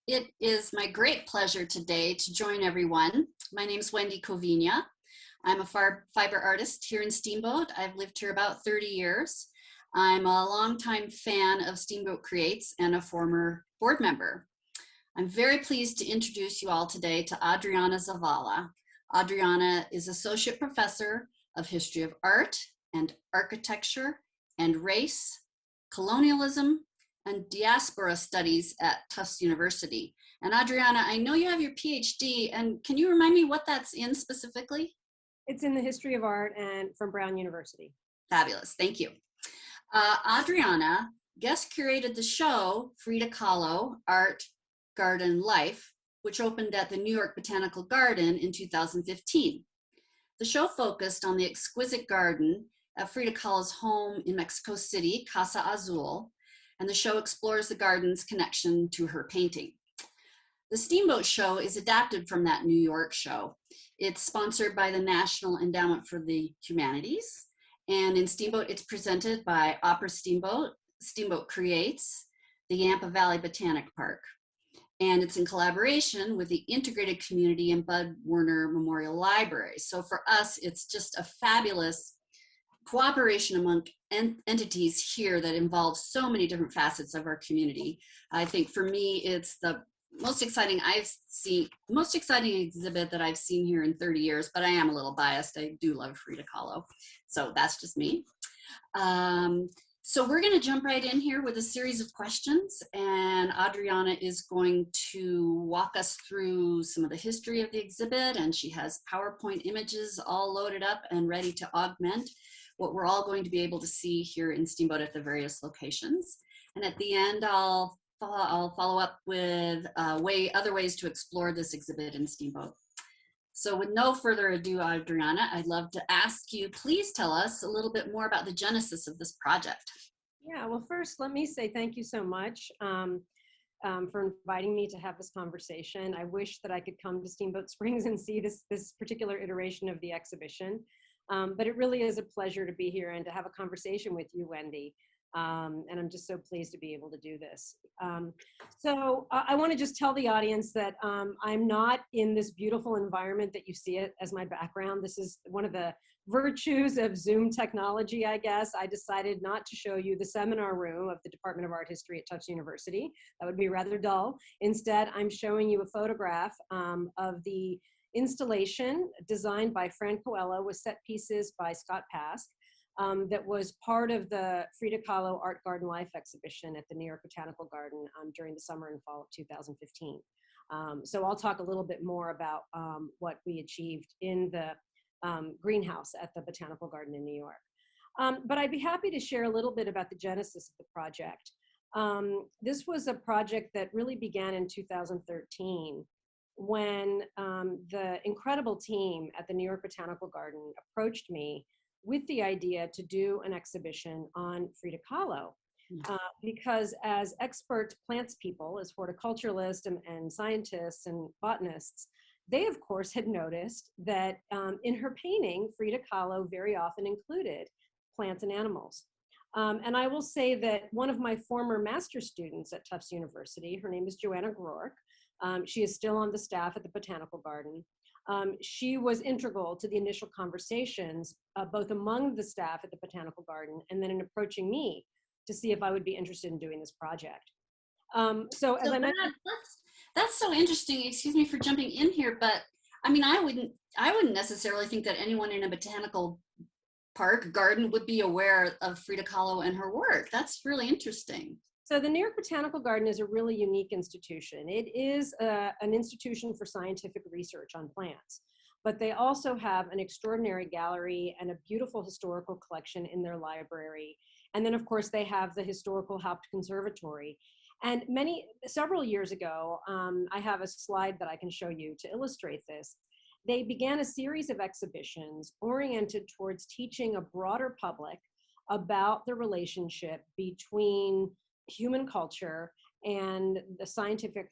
It is my great pleasure today to join everyone. My name is Wendy Kowynia. I'm a fiber artist here in Steamboat. I've lived here about 30 years. I'm a longtime fan of Steamboat Creates and a former board member. I'm very pleased to introduce you all today to Adriana Zavala. Adriana is Associate Professor of History of Art and Architecture and Race, Colonialism, and Diaspora Studies at Tufts University. And Adriana, I know you have your PhD, and can you remind me what that's in specifically? It's in the history of art and from Brown University. Fabulous, thank you. Adriana guest curated the show Frida Kahlo, Art, Garden, Life, which opened at the New York Botanical Garden in 2015. The show focused on the exquisite garden at Frida Kahlo's home in Mexico City, Casa Azul, and the show explores the garden's connection to her painting. The Steamboat Show is adapted from that New York show. It's sponsored by the National Endowment for the Humanities, and in Steamboat, it's presented by Opera Steamboat, Steamboat Creates, the Yampa Valley Botanic Park, and it's in collaboration with the Integrated Community and Bud Warner Memorial Library. So for us, it's just a fabulous cooperation among entities here that involves so many different facets of our community. I think for me, it's the most exciting exhibit that I've seen here in 30 years, but I am a little biased. I do love Frida Kahlo, so that's just me. So we're going to jump right in here with a series of questions, and Adriana is going to walk us through some of the history of the exhibit, and she has PowerPoint images all loaded up and ready to augment what we're all going to be able to see here in Steamboat at the various locations. And at the end, I'll follow up with other ways to explore this exhibit in Steamboat. So with no further ado, Adriana, I'd love to ask you, please tell us a little bit more about the genesis of this project. Yeah, well, first, let me say thank you so much for inviting me to have this conversation. I wish that I could come to Steamboat Springs and see this particular iteration of the exhibition. But it really is a pleasure to be here and to have a conversation with you, Wendy. And I'm just so pleased to be able to do this. So I want to just tell the audience that I'm not in this beautiful environment that you see it as my background. This is one of the virtues of Zoom technology, I guess. I decided not to show you the seminar room of the Department of Art History at Tufts University. That would be rather dull. Instead, I'm showing you a photograph of the installation designed by Fran Coelho with set pieces by Scott Pask that was part of the Frida Kahlo Art, Garden, Life exhibition at the New York Botanical Garden during the summer and fall of 2015. So I'll talk a little bit more about what we achieved in the greenhouse at the Botanical Garden in New York. But I'd be happy to share a little bit about the genesis of the project. This was a project that really began in 2013 when the incredible team at the New York Botanical Garden approached me with the idea to do an exhibition on Frida Kahlo. Because as expert plants people, as horticulturalists and scientists and botanists, they of course had noticed that in her painting, Frida Kahlo very often included plants and animals. And I will say that one of my former master's students at Tufts University, her name is Joanna Groark, she is still on the staff at the Botanical Garden. She was integral to the initial conversations, both among the staff at the Botanical Garden and then in approaching me to see if I would be interested in doing this project. So as I mentioned, that's so interesting. Excuse me for jumping in here, but I mean, I wouldn't necessarily think that anyone in a botanical park garden would be aware of Frida Kahlo and her work. That's really interesting. So the New York Botanical Garden is a really unique institution. It is an institution for scientific research on plants, but they also have an extraordinary gallery and a beautiful historical collection in their library. And then of course they have the historical Haupt Conservatory. And several years ago, I have a slide that I can show you to illustrate this. They began a series of exhibitions oriented towards teaching a broader public about the relationship between human culture and the scientific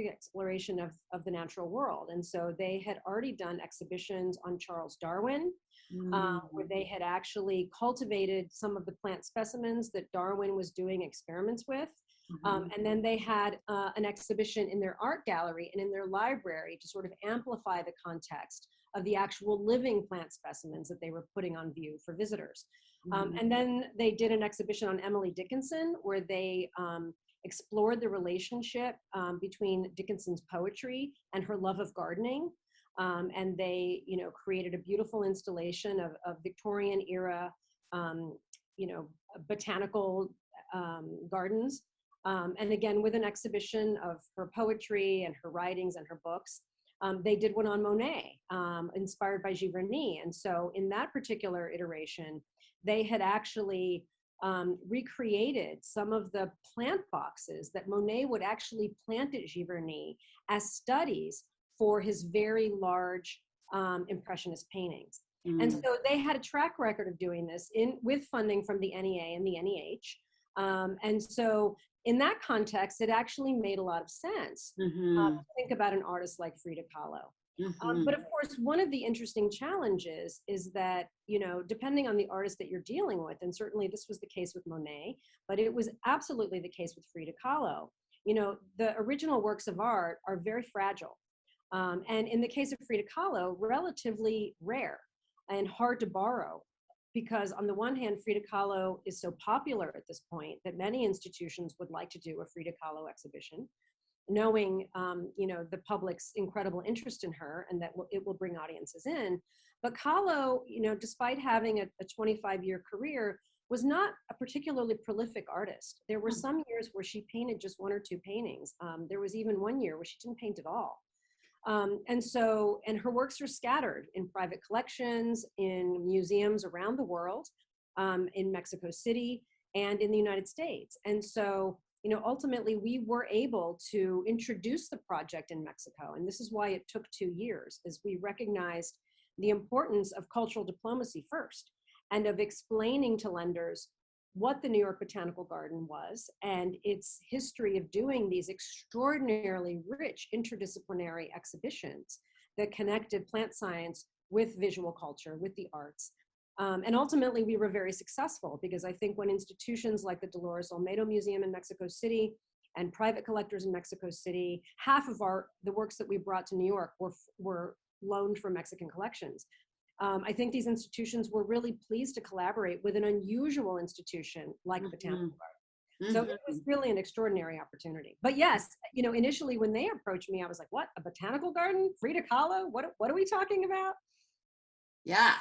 exploration of the natural world. And so they had already done exhibitions on Charles Darwin, where they had actually cultivated some of the plant specimens that Darwin was doing experiments with. And then they had an exhibition in their art gallery and in their library to sort of amplify the context of the actual living plant specimens that they were putting on view for visitors. And then they did an exhibition on Emily Dickinson, where they explored the relationship between Dickinson's poetry and her love of gardening. And they, created a beautiful installation of Victorian era, botanical gardens. And again, with an exhibition of her poetry and her writings and her books. They did one on Monet, inspired by Giverny. And so in that particular iteration, they had actually recreated some of the plant boxes that Monet would actually plant at Giverny as studies for his very large Impressionist paintings. And so they had a track record of doing this with funding from the NEA and the NEH. And so in that context, it actually made a lot of sense to think about an artist like Frida Kahlo. But of course, one of the interesting challenges is that, depending on the artist that you're dealing with, and certainly this was the case with Monet, but it was absolutely the case with Frida Kahlo, the original works of art are very fragile. And in the case of Frida Kahlo, relatively rare and hard to borrow. Because on the one hand, Frida Kahlo is so popular at this point that many institutions would like to do a Frida Kahlo exhibition, knowing the public's incredible interest in her and that it will bring audiences in. But Kahlo, despite having a 25-year career, was not a particularly prolific artist. There were some years where she painted just one or two paintings. There was even one year where she didn't paint at all. And her works are scattered in private collections, in museums around the world, in Mexico City and in the United States. And so, ultimately we were able to introduce the project in Mexico. And this is why it took 2 years, as we recognized the importance of cultural diplomacy first, and of explaining to lenders what the New York Botanical Garden was and its history of doing these extraordinarily rich interdisciplinary exhibitions that connected plant science with visual culture, with the arts. And ultimately we were very successful, because I think when institutions like the Dolores Olmedo Museum in Mexico City and private collectors in Mexico City, half of the works that we brought to New York were loaned from Mexican collections. I think these institutions were really pleased to collaborate with an unusual institution like Botanical Garden. So it was really an extraordinary opportunity. But yes, initially when they approached me, I was like, what, a botanical garden? Frida Kahlo? What are we talking about? Yeah,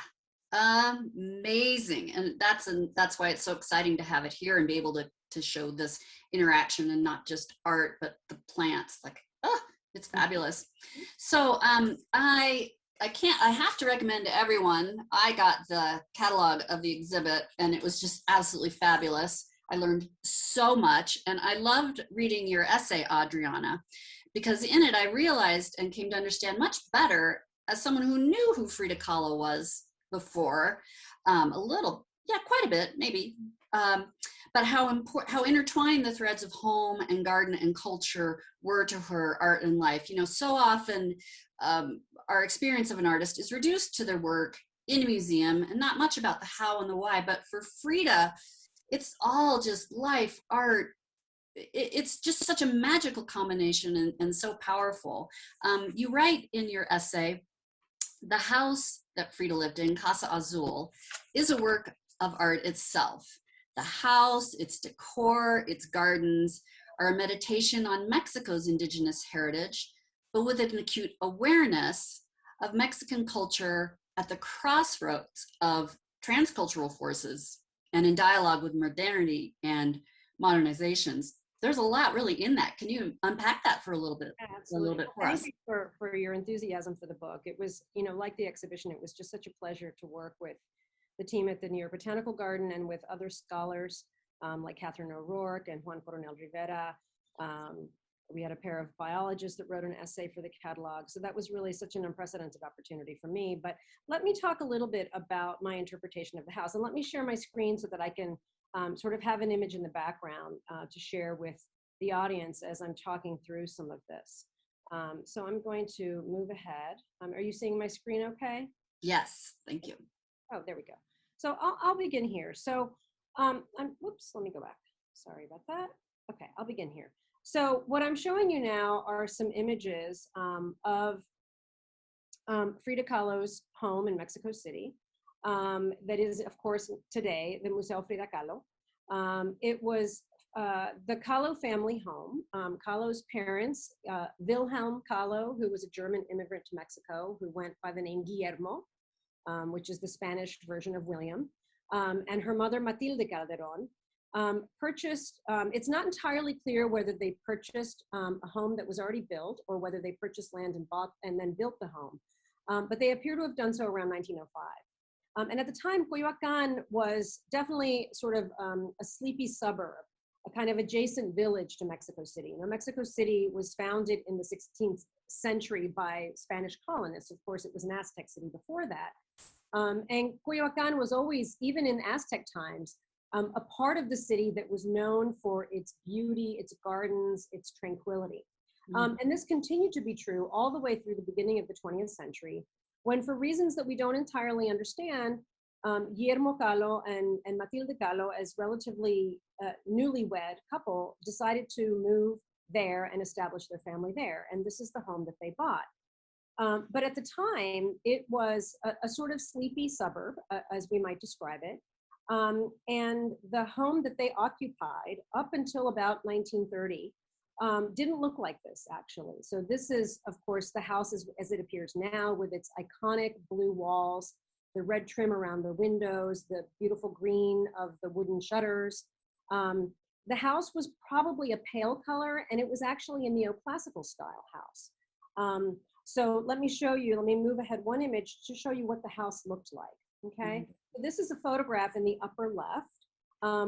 amazing. And that's why it's so exciting to have it here and be able to show this interaction, and not just art, but the plants. Like, it's fabulous. So I have to recommend to everyone. I got the catalog of the exhibit and it was just absolutely fabulous. I learned so much, and I loved reading your essay, Adriana, because in it I realized and came to understand much better, as someone who knew who Frida Kahlo was before, quite a bit, maybe, but how intertwined the threads of home and garden and culture were to her art and life. So often our experience of an artist is reduced to their work in a museum and not much about the how and the why. But for Frida, it's all just life, art. It's just such a magical combination and so powerful. You write in your essay, the house that Frida lived in, Casa Azul, is a work of art itself. The house, its decor, its gardens are a meditation on Mexico's indigenous heritage, but with an acute awareness of Mexican culture at the crossroads of transcultural forces and in dialogue with modernity and modernizations. There's a lot really in that. Can you unpack that for a little bit? Absolutely. A little bit for us. Thank you for your enthusiasm for the book. It was, like the exhibition, it was just such a pleasure to work with the team at the New York Botanical Garden and with other scholars like Catherine O'Rourke and Juan Coronel Rivera. We had a pair of biologists that wrote an essay for the catalog. So that was really such an unprecedented opportunity for me. But let me talk a little bit about my interpretation of the house. And let me share my screen so that I can sort of have an image in the background to share with the audience as I'm talking through some of this. So I'm going to move ahead. Are you seeing my screen okay? Yes, thank you. Oh, there we go. So I'll begin here. So whoops, let me go back. Sorry about that. Okay, I'll begin here. So what I'm showing you now are some images of Frida Kahlo's home in Mexico City. That is, of course, today the Museo Frida Kahlo. It was the Kahlo family home. Kahlo's parents, Wilhelm Kahlo, who was a German immigrant to Mexico, who went by the name Guillermo, which is the Spanish version of William, and her mother, Matilde Calderon, purchased, it's not entirely clear whether they purchased a home that was already built or whether they purchased land and bought and then built the home. But they appear to have done so around 1905. And at the time, Coyoacan was definitely sort of a sleepy suburb, a kind of adjacent village to Mexico City. Now, Mexico City was founded in the 16th century by Spanish colonists. Of course, it was an Aztec city before that. And Coyoacan was always, even in Aztec times, a part of the city that was known for its beauty, its gardens, its tranquility. And this continued to be true all the way through the beginning of the 20th century, when, for reasons that we don't entirely understand, Guillermo Kahlo and Matilde Kahlo, as relatively newlywed couple, decided to move there and establish their family there. And this is the home that they bought. But at the time, it was a sort of sleepy suburb, as we might describe it. And the home that they occupied up until about 1930 didn't look like this, actually. So this is, of course, the house as it appears now, with its iconic blue walls, the red trim around the windows, the beautiful green of the wooden shutters. The house was probably a pale color, and it was actually a neoclassical style house. So let me show you, let me move ahead one image to show you what the house looked like, okay? So this is a photograph in the upper left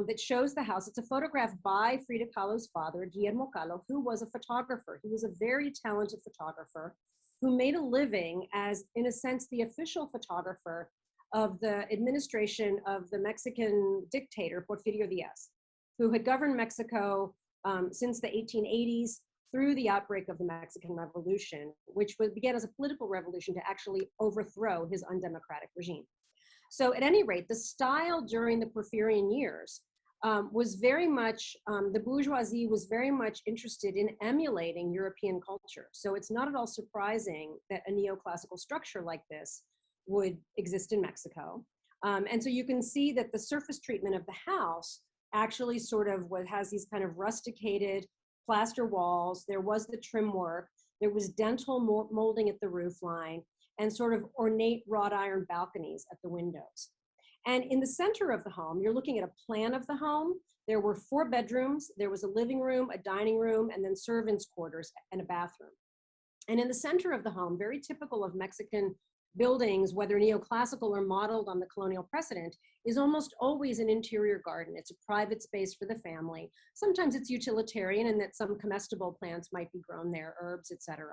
that shows the house. It's a photograph by Frida Kahlo's father, Guillermo Kahlo, who was a photographer. He was a very talented photographer who made a living as, in a sense, the official photographer of the administration of the Mexican dictator, Porfirio Diaz, who had governed Mexico since the 1880s through the outbreak of the Mexican Revolution, which began as a political revolution to actually overthrow his undemocratic regime. So at any rate, the style during the Porfirian years was very much, the bourgeoisie was very much interested in emulating European culture. So it's not at all surprising that a neoclassical structure like this would exist in Mexico. And so you can see that the surface treatment of the house actually sort of has these kind of rusticated plaster walls. There was the trim work. There was dental molding at the roof line, and sort of ornate wrought iron balconies at the windows. And in the center of the home, you're looking at a plan of the home. There were 4 bedrooms. There was a living room, a dining room, and then servants' quarters and a bathroom. And in the center of the home, very typical of Mexican buildings, whether neoclassical or modeled on the colonial precedent, is almost always an interior garden. It's a private space for the family. Sometimes it's utilitarian in that some comestible plants might be grown there, herbs, etc.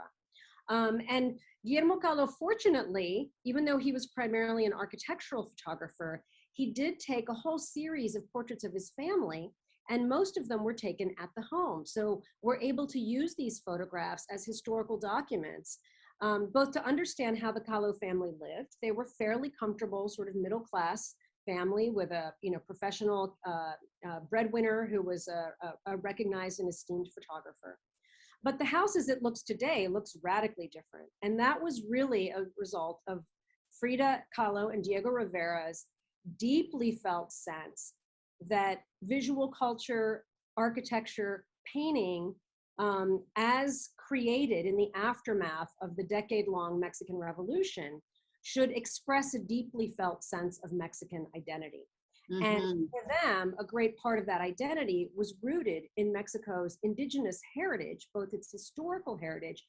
And Guillermo Kahlo, fortunately, even though he was primarily an architectural photographer, he did take a whole series of portraits of his family, and most of them were taken at the home. So we're able to use these photographs as historical documents, both to understand how the Kahlo family lived. They were fairly comfortable, sort of middle-class family with a professional breadwinner who was a recognized and esteemed photographer. But the house as it looks today looks radically different. And that was really a result of Frida Kahlo and Diego Rivera's deeply felt sense that visual culture, architecture, painting, as created in the aftermath of the decade-long Mexican Revolution, should express a deeply felt sense of Mexican identity. And for them, a great part of that identity was rooted in Mexico's indigenous heritage, both its historical heritage,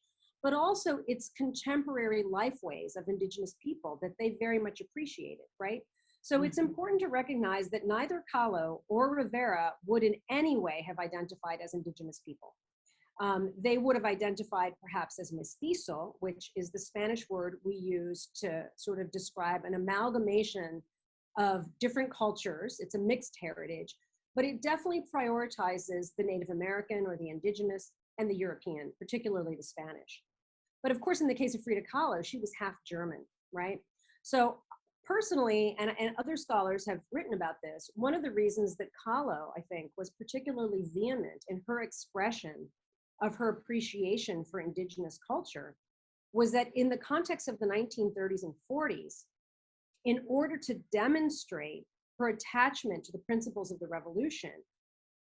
but also its contemporary lifeways of indigenous people that they very much appreciated, right? So it's important to recognize that neither Kahlo or Rivera would in any way have identified as indigenous people. They would have identified perhaps as mestizo, which is the Spanish word we use to sort of describe an amalgamation of different cultures. It's a mixed heritage, but it definitely prioritizes the Native American or the indigenous and the European, particularly the Spanish. But of course, in the case of Frida Kahlo, she was half German, right? So personally, and other scholars have written about this, one of the reasons that Kahlo, I think, was particularly vehement in her expression of her appreciation for indigenous culture was that in the context of the 1930s and 40s, in order to demonstrate her attachment to the principles of the revolution,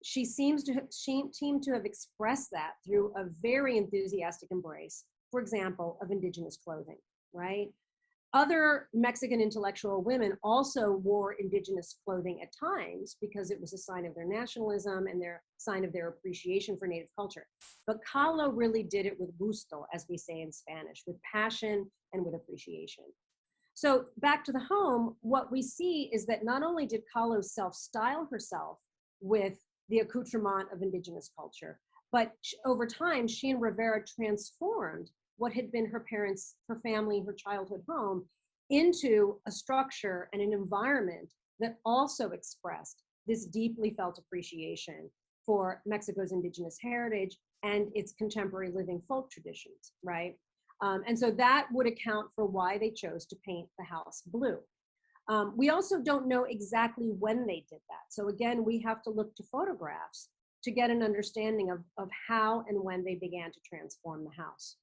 she seemed to have expressed that through a very enthusiastic embrace, for example, of indigenous clothing, right? Other Mexican intellectual women also wore indigenous clothing at times because it was a sign of their nationalism and their sign of their appreciation for native culture. But Kahlo really did it with gusto, as we say in Spanish, with passion and with appreciation. So back to the home, what we see is that not only did Kahlo self-style herself with the accoutrement of indigenous culture, but over time, she and Rivera transformed what had been her parents, her family, her childhood home into a structure and an environment that also expressed this deeply felt appreciation for Mexico's indigenous heritage and its contemporary living folk traditions, right? And so that would account for why they chose to paint the house blue. We also don't know exactly when they did that. So again, we have to look to photographs to get an understanding of how and when they began to transform the house.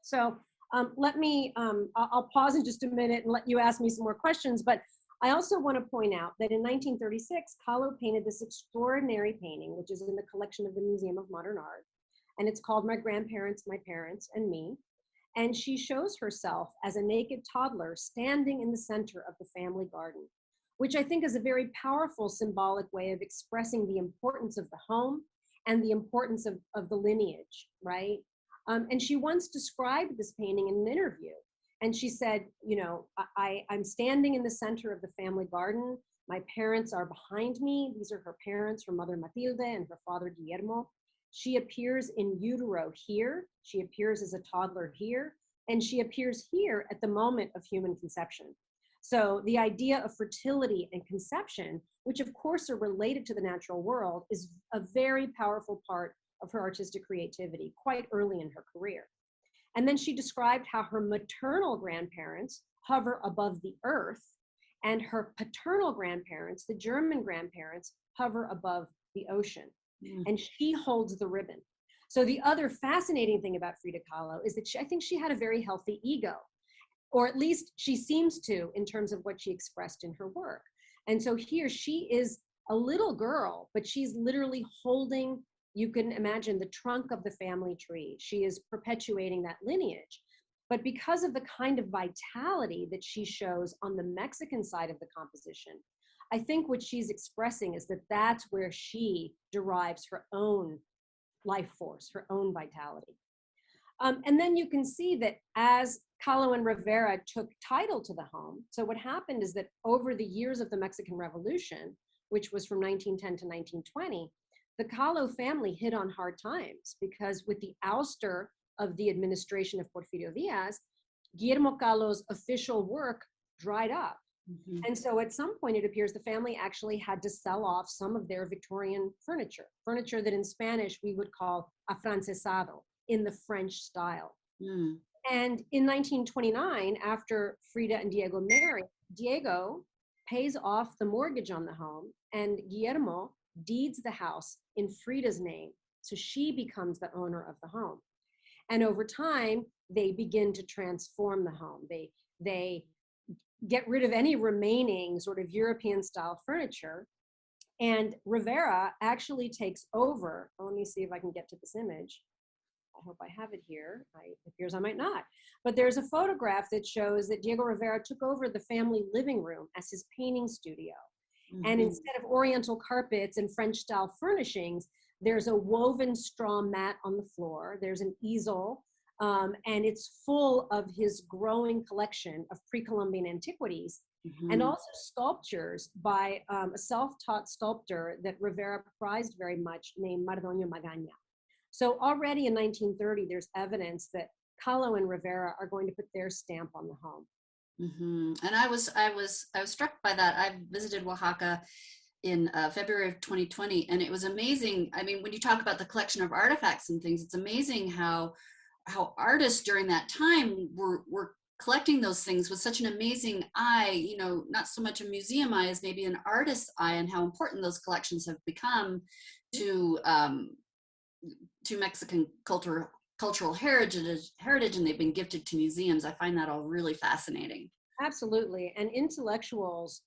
So I'll pause in just a minute and let you ask me some more questions, but I also want to point out that in 1936, Kahlo painted this extraordinary painting, which is in the collection of the Museum of Modern Art, and it's called My Grandparents, My Parents, and Me. And she shows herself as a naked toddler standing in the center of the family garden, which I think is a very powerful symbolic way of expressing the importance of the home and the importance of the lineage, right? And she once described this painting in an interview. And she said, you know, I'm standing in the center of the family garden. My parents are behind me. These are her parents, her mother Matilde and her father Guillermo. She appears in utero here. She appears as a toddler here. And she appears here at the moment of human conception. So the idea of fertility and conception, which of course are related to the natural world, is a very powerful part of her artistic creativity quite early in her career. And then she described how her maternal grandparents hover above the earth and her paternal grandparents, the German grandparents, hover above the ocean. And she holds the ribbon. So the other fascinating thing about Frida Kahlo is that I think she had a very healthy ego, or at least she seems to in terms of what she expressed in her work. And so here she is a little girl, but she's literally holding, you can imagine, the trunk of the family tree. She is perpetuating that lineage. But because of the kind of vitality that she shows on the Mexican side of the composition, I think what she's expressing is that that's where she derives her own life force, her own vitality. And then you can see that as Kahlo and Rivera took title to the home, so what happened is that over the years of the Mexican Revolution, which was from 1910 to 1920, the Kahlo family hit on hard times because with the ouster of the administration of Porfirio Diaz, Guillermo Kahlo's official work dried up. And so at some point, it appears the family actually had to sell off some of their Victorian furniture that in Spanish we would call afrancesado, in the French style. And in 1929, after Frida and Diego marry, Diego pays off the mortgage on the home and Guillermo deeds the house in Frida's name. So she becomes the owner of the home. And over time, they begin to transform the home. They get rid of any remaining sort of European style furniture. And Rivera actually takes over. Let me see if I can get to this image. I hope I have it here. It appears I might not. But there's a photograph that shows that Diego Rivera took over the family living room as his painting studio. And instead of oriental carpets and French style furnishings, there's a woven straw mat on the floor. There's an easel. And it's full of his growing collection of pre-Columbian antiquities and also sculptures by a self-taught sculptor that Rivera prized very much named Mardonio Magaña. So already in 1930, there's evidence that Kahlo and Rivera are going to put their stamp on the home. And I was struck by that. I visited Oaxaca in February of 2020, and it was amazing. I mean, when you talk about the collection of artifacts and things, it's amazing how artists during that time were collecting those things with such an amazing eye, you know, not so much a museum eye as maybe an artist's eye, and how important those collections have become to Mexican cultural heritage, and they've been gifted to museums. I find that all really fascinating. Absolutely. And intellectuals,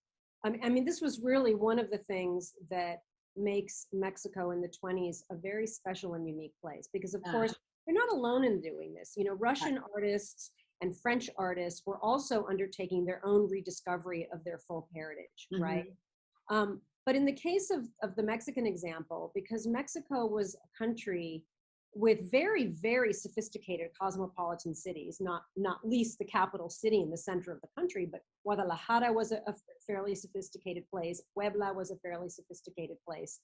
I mean, this was really one of the things that makes Mexico in the 20s a very special and unique place, because of course, they're not alone in doing this. You know, Russian artists and French artists were also undertaking their own rediscovery of their folk heritage, right? But in the case of the Mexican example, because Mexico was a country with very, very sophisticated cosmopolitan cities, not least the capital city in the center of the country, but Guadalajara was a fairly sophisticated place. Puebla was a fairly sophisticated place.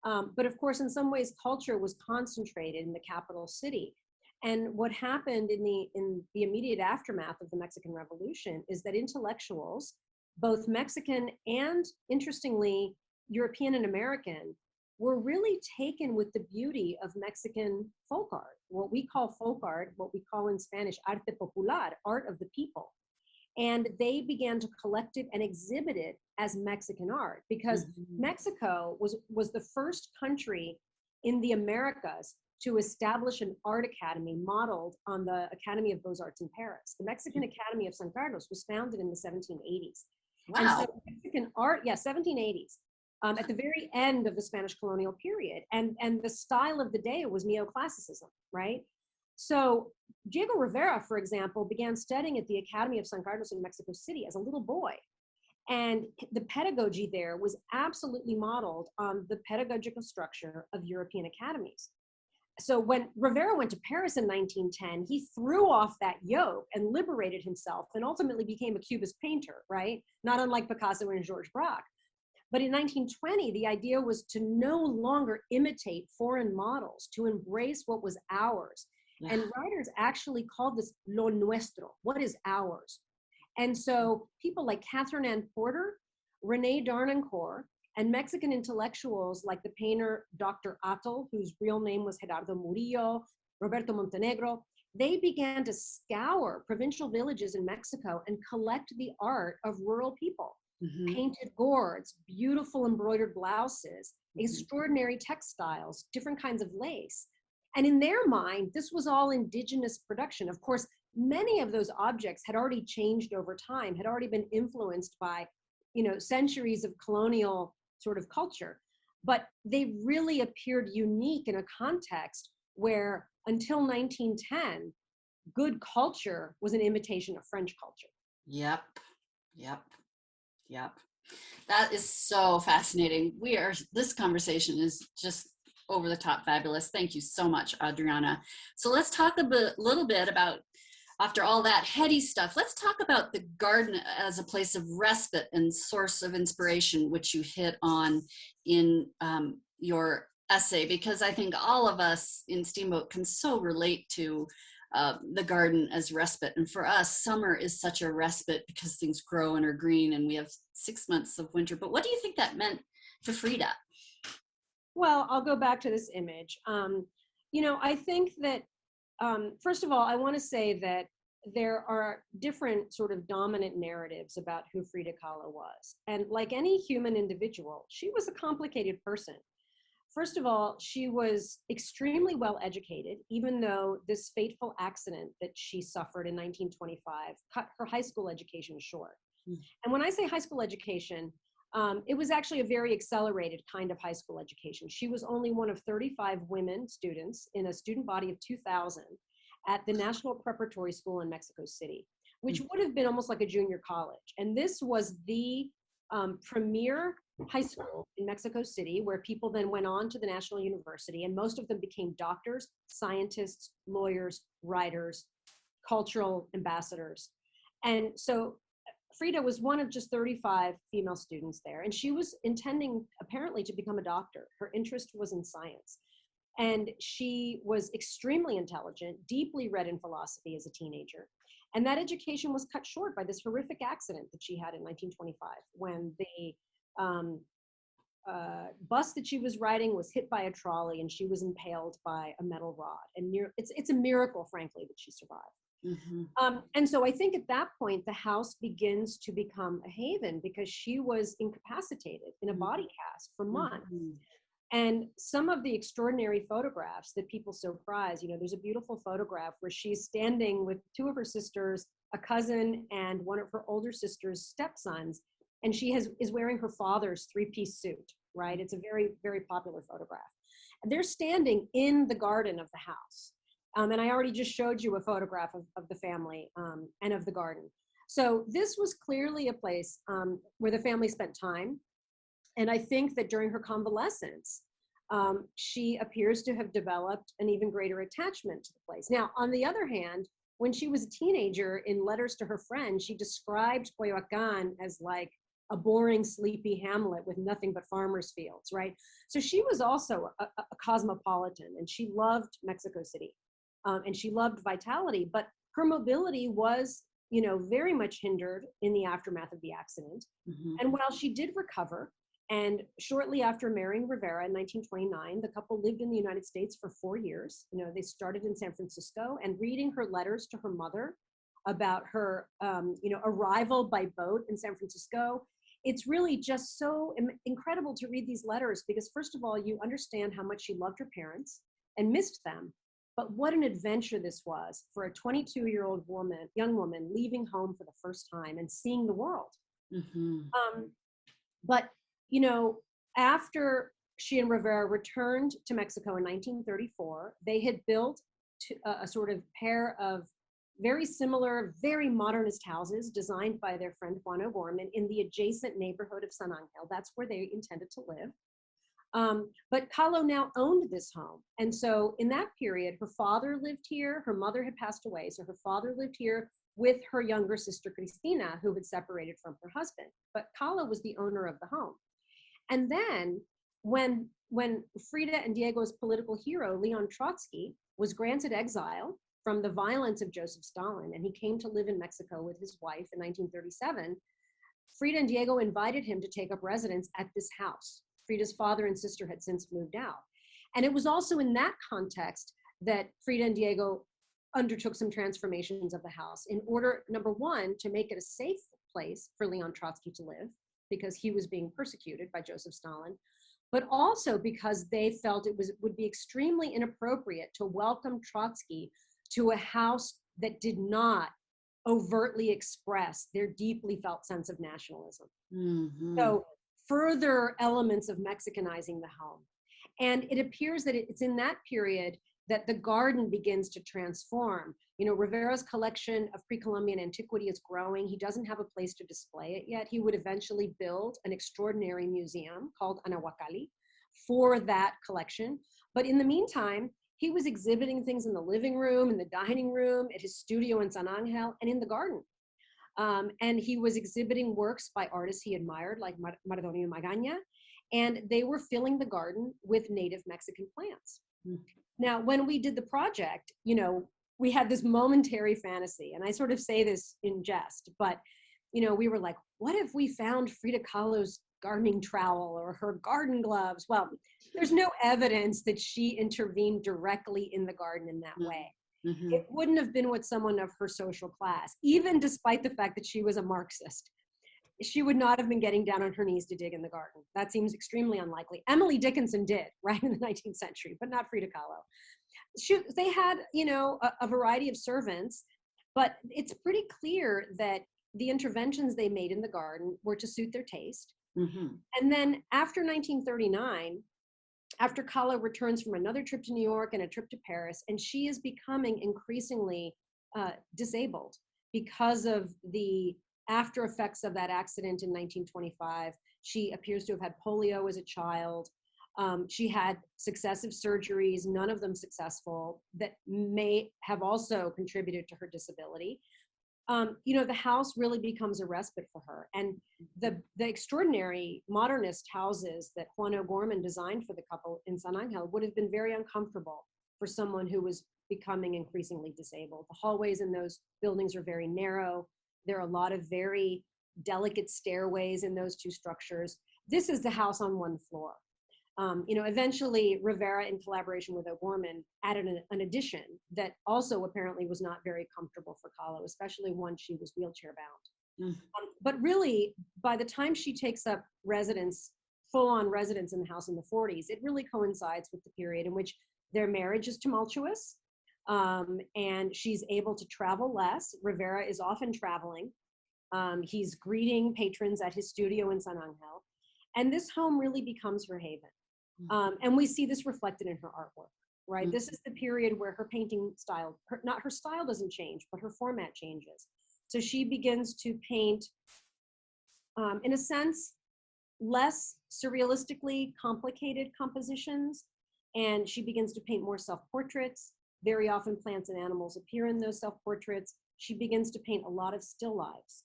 But of course, in some ways, culture was concentrated in the capital city. And what happened in the immediate aftermath of the Mexican Revolution is that intellectuals, both Mexican and, interestingly, European and American, were really taken with the beauty of Mexican folk art, what we call folk art, what we call in Spanish arte popular, art of the people. And they began to collect it and exhibit it as Mexican art, because Mexico was the first country in the Americas to establish an art academy modeled on the Academy of Beaux-Arts in Paris. The Mexican Academy of San Carlos was founded in the 1780s. Wow. And so Mexican art, 1780s. At the very end of the Spanish colonial period. And the style of the day was neoclassicism, right? So Diego Rivera, for example, began studying at the Academy of San Carlos in Mexico City as a little boy. And the pedagogy there was absolutely modeled on the pedagogical structure of European academies. So when Rivera went to Paris in 1910, he threw off that yoke and liberated himself and ultimately became a Cubist painter, right? Not unlike Picasso and Georges Braque. But in 1920, the idea was to no longer imitate foreign models, to embrace what was ours. Yeah. And writers actually called this lo nuestro, what is ours. And so people like Catherine Ann Porter, Renee Darnancourt, and Mexican intellectuals like the painter Dr. Atl, whose real name was Gerardo Murillo, Roberto Montenegro, they began to scour provincial villages in Mexico and collect the art of rural people. Painted gourds, beautiful embroidered blouses, extraordinary textiles, different kinds of lace. And in their mind, this was all indigenous production. Of course, many of those objects had already changed over time, had already been influenced by, you know, centuries of colonial sort of culture. But they really appeared unique in a context where until 1910, good culture was an imitation of French culture. Yep. That is so fascinating. This conversation is just over the top fabulous. Thank you so much, Adriana. So let's talk a little bit about, after all that heady stuff, let's talk about the garden as a place of respite and source of inspiration, which you hit on in your essay, because I think all of us in Steamboat can so relate to the garden as respite. And for us, summer is such a respite because things grow and are green and we have 6 months of winter. But what do you think that meant to Frida? Well, I'll go back to this image. You know, I think that, first of all, I want to say that there are different sort of dominant narratives about who Frida Kahlo was. And like any human individual, she was a complicated person. First of all, she was extremely well educated, even though this fateful accident that she suffered in 1925 cut her high school education short. And when I say high school education, it was actually a very accelerated kind of high school education. She was only one of 35 women students in a student body of 2,000 at the National Preparatory School in Mexico City, which would have been almost like a junior college. And this was the premier high school in Mexico City, where people then went on to the National University, and most of them became doctors, scientists, lawyers, writers, cultural ambassadors. And so Frida was one of just 35 female students there, and she was intending apparently to become a doctor. Her interest was in science. And she was extremely intelligent, deeply read in philosophy as a teenager. And that education was cut short by this horrific accident that she had in 1925, when the bus that she was riding was hit by a trolley and she was impaled by a metal rod. And it's a miracle, frankly, that she survived. Mm-hmm. And so I think at that point, the house begins to become a haven because she was incapacitated in a body cast for months. Mm-hmm. And some of the extraordinary photographs that people so prize, there's a beautiful photograph where she's standing with two of her sisters, a cousin, and one of her older sister's stepsons, and she is wearing her father's three-piece suit, right? It's a very, very popular photograph. And they're standing in the garden of the house. And I already just showed you a photograph of the family and of the garden. So this was clearly a place where the family spent time. And I think that during her convalescence, she appears to have developed an even greater attachment to the place. Now, on the other hand, when she was a teenager, in letters to her friends, she described Coyoacán as like a boring, sleepy hamlet with nothing but farmers' fields, right? So she was also a cosmopolitan, and she loved Mexico City, and she loved vitality, but her mobility was, very much hindered in the aftermath of the accident. Mm-hmm. And while she did recover, and shortly after marrying Rivera in 1929, the couple lived in the United States for 4 years. They started in San Francisco, and reading her letters to her mother about her, arrival by boat in San Francisco, it's really just so incredible to read these letters because, first of all, you understand how much she loved her parents and missed them. But what an adventure this was for a 22-year-old young woman leaving home for the first time and seeing the world. Mm-hmm. But after she and Rivera returned to Mexico in 1934, they had built a sort of pair of very similar, very modernist houses designed by their friend Juan O'Gorman in the adjacent neighborhood of San Angel. That's where they intended to live. But Kahlo now owned this home. And so in that period, her father lived here, her mother had passed away. So her father lived here with her younger sister, Cristina, who had separated from her husband. But Kahlo was the owner of the home. And then when Frida and Diego's political hero, Leon Trotsky, was granted exile from the violence of Joseph Stalin, and he came to live in Mexico with his wife in 1937, Frida and Diego invited him to take up residence at this house. Frida's father and sister had since moved out. And it was also in that context that Frida and Diego undertook some transformations of the house in order, number one, to make it a safe place for Leon Trotsky to live because he was being persecuted by Joseph Stalin, but also because they felt would be extremely inappropriate to welcome Trotsky to a house that did not overtly express their deeply felt sense of nationalism. Mm-hmm. So further elements of Mexicanizing the home. And it appears that it's in that period that the garden begins to transform. Rivera's collection of pre-Columbian antiquity is growing. He doesn't have a place to display it yet. He would eventually build an extraordinary museum called Anahuacalli for that collection. But in the meantime, he was exhibiting things in the living room, in the dining room, at his studio in San Angel, and in the garden. And he was exhibiting works by artists he admired, like Mardonio Magaña, and they were filling the garden with native Mexican plants. Mm-hmm. Now, when we did the project, we had this momentary fantasy, and I sort of say this in jest, but, we were like, what if we found Frida Kahlo's gardening trowel or her garden gloves? Well, there's no evidence that she intervened directly in the garden in that way. Mm-hmm. It wouldn't have been with someone of her social class, even despite the fact that she was a Marxist. She would not have been getting down on her knees to dig in the garden. That seems extremely unlikely. Emily Dickinson did, right, in the 19th century, but not Frida Kahlo. They had, a variety of servants, but it's pretty clear that the interventions they made in the garden were to suit their taste. Mm-hmm. And then after 1939, after Kahlo returns from another trip to New York and a trip to Paris, and she is becoming increasingly disabled because of the after effects of that accident in 1925. She appears to have had polio as a child. She had successive surgeries, none of them successful, that may have also contributed to her disability. The house really becomes a respite for her. And the extraordinary modernist houses that Juan O'Gorman designed for the couple in San Angel would have been very uncomfortable for someone who was becoming increasingly disabled. The hallways in those buildings are very narrow. There are a lot of very delicate stairways in those two structures. This is the house on one floor. Eventually Rivera, in collaboration with O'Gorman, added an addition that also apparently was not very comfortable for Kahlo, especially once she was wheelchair bound. But really, by the time she takes up residence, full-on residence in the house in the 40s, it really coincides with the period in which their marriage is tumultuous, and she's able to travel less. Rivera is often traveling. He's greeting patrons at his studio in San Angel, and this home really becomes her haven. And we see this reflected in her artwork, right? This is the period where her painting style, not her style doesn't change, but her format changes. So she begins to paint, in a sense, less surrealistically complicated compositions, and she begins to paint more self-portraits. Very often plants and animals appear in those self-portraits. She begins to paint a lot of still lives.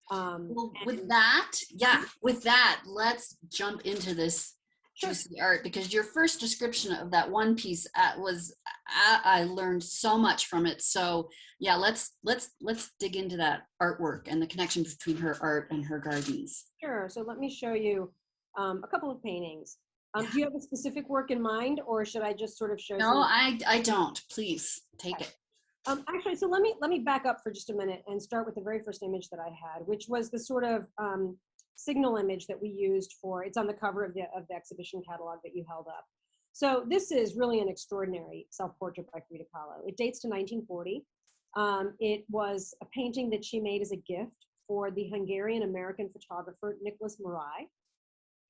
Well, with that, let's jump into this juicy art, because your first description of that one piece I learned so much from it. So yeah, let's dig into that artwork and the connection between her art and her gardens. Sure. So let me show you a couple of paintings. Do you have a specific work in mind, or should I just sort of show? No, I don't. Please take it. Actually, so let me back up for just a minute and start with the very first image that I had, which was the sort of signal image that we used for, it's on the cover of the exhibition catalog that you held up. So this is really an extraordinary self-portrait by Frida Kahlo. It dates to 1940. It was a painting that she made as a gift for the Hungarian-American photographer Nicholas Murai,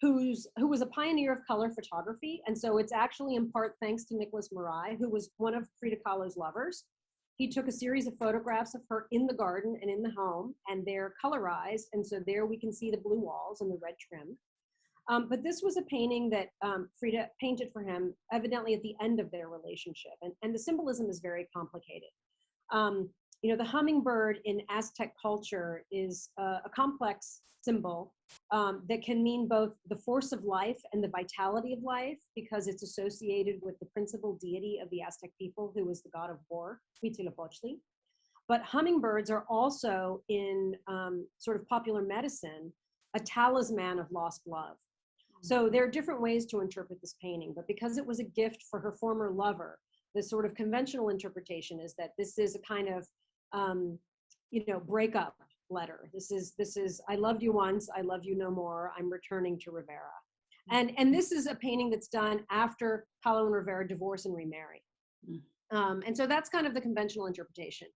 who was a pioneer of color photography. And so it's actually in part thanks to Nicholas Murai, who was one of Frida Kahlo's lovers. He took a series of photographs of her in the garden and in the home, and they're colorized. And so there we can see the blue walls and the red trim. But this was a painting that Frida painted for him, evidently at the end of their relationship. And the symbolism is very complicated. The hummingbird in Aztec culture is a complex symbol that can mean both the force of life and the vitality of life, because it's associated with the principal deity of the Aztec people, who was the god of war, Huitzilopochtli. But hummingbirds are also, in sort of popular medicine, a talisman of lost love. So there are different ways to interpret this painting, but because it was a gift for her former lover, the sort of conventional interpretation is that this is a kind of breakup letter. This is I loved you once, I love you no more, I'm returning to Rivera. And this is a painting that's done after Kahlo and Rivera divorce and remarry. And so that's kind of the conventional interpretation.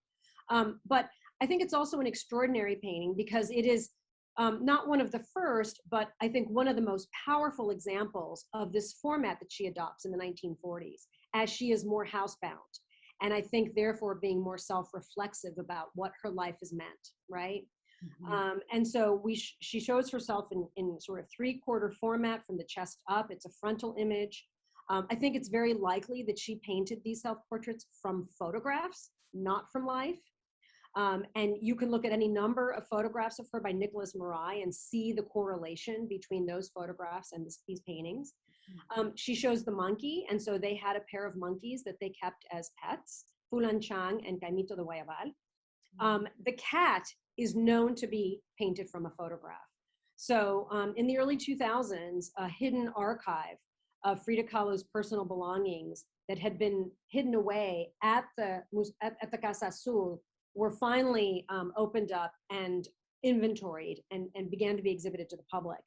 But I think it's also an extraordinary painting because it is not one of the first, but I think one of the most powerful examples of this format that she adopts in the 1940s, as she is more housebound. And I think therefore being more self-reflexive about what her life has meant, right? And so she shows herself in sort of 3/4 format from the chest up. It's a frontal image. I think it's very likely that she painted these self-portraits from photographs, not from life. And you can look at any number of photographs of her by Nicholas Murai and see the correlation between those photographs and these paintings. She shows the monkey, and so they had a pair of monkeys that they kept as pets, Fulan Chang and Caimito de Guayabal. The cat is known to be painted from a photograph. So in the early 2000s, a hidden archive of Frida Kahlo's personal belongings that had been hidden away at the Casa Azul were finally opened up and inventoried and began to be exhibited to the public.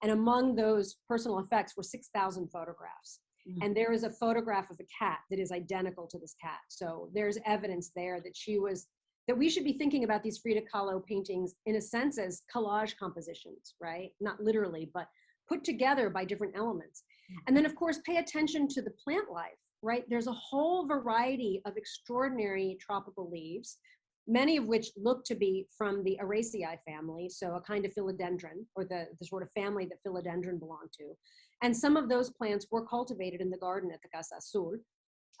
And among those personal effects were 6,000 photographs. And there is a photograph of a cat that is identical to this cat. So there's evidence there that we should be thinking about these Frida Kahlo paintings in a sense as collage compositions, right? Not literally, but put together by different elements. And then of course, pay attention to the plant life, right? There's a whole variety of extraordinary tropical leaves, many of which look to be from the Araceae family, so a kind of philodendron, or the sort of family that philodendron belonged to. And some of those plants were cultivated in the garden at the Casa Azul.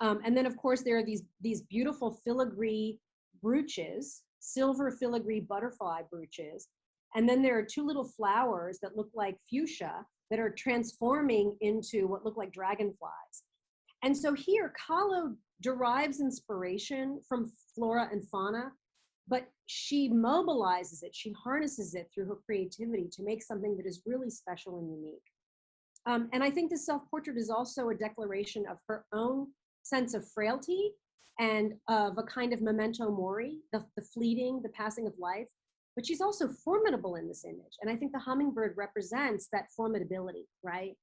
And then of course there are these beautiful filigree brooches, silver filigree butterfly brooches. And then there are two little flowers that look like fuchsia that are transforming into what look like dragonflies. And so here, Kahlo derives inspiration from flora and fauna, but she mobilizes it, she harnesses it through her creativity to make something that is really special and unique. And I think the self-portrait is also a declaration of her own sense of frailty and of a kind of memento mori, the fleeting, the passing of life. But she's also formidable in this image. And I think the hummingbird represents that formidability, right?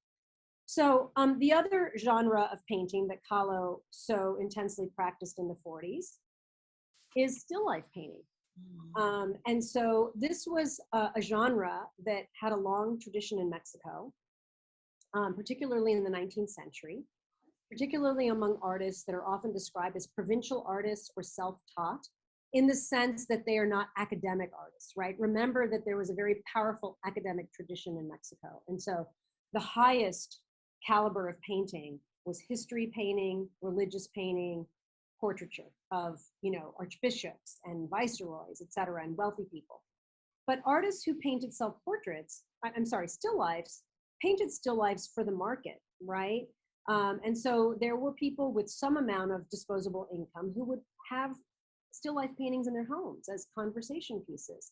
So the other genre of painting that Kahlo so intensely practiced in the 40s is still life painting. And so this was a genre that had a long tradition in Mexico, particularly in the 19th century, particularly among artists that are often described as provincial artists or self-taught, in the sense that they are not academic artists, right? Remember that there was a very powerful academic tradition in Mexico. And so the highest caliber of painting was history painting, religious painting, portraiture of, archbishops and viceroys, et cetera, and wealthy people. But artists who painted self-portraits, still lifes, painted still lifes for the market, right? And so there were people with some amount of disposable income who would have still life paintings in their homes as conversation pieces.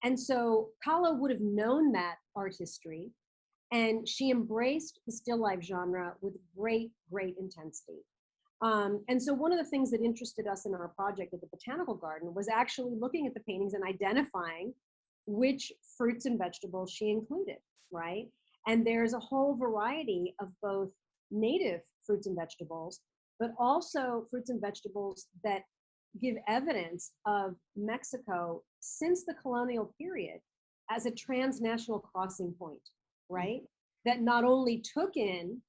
And so Kahlo would have known that art history, and she embraced the still life genre with great, great intensity. And so one of the things that interested us in our project at the Botanical Garden was actually looking at the paintings and identifying which fruits and vegetables she included, right? And there's a whole variety of both native fruits and vegetables, but also fruits and vegetables that give evidence of Mexico since the colonial period as a transnational crossing point, right? That not only took in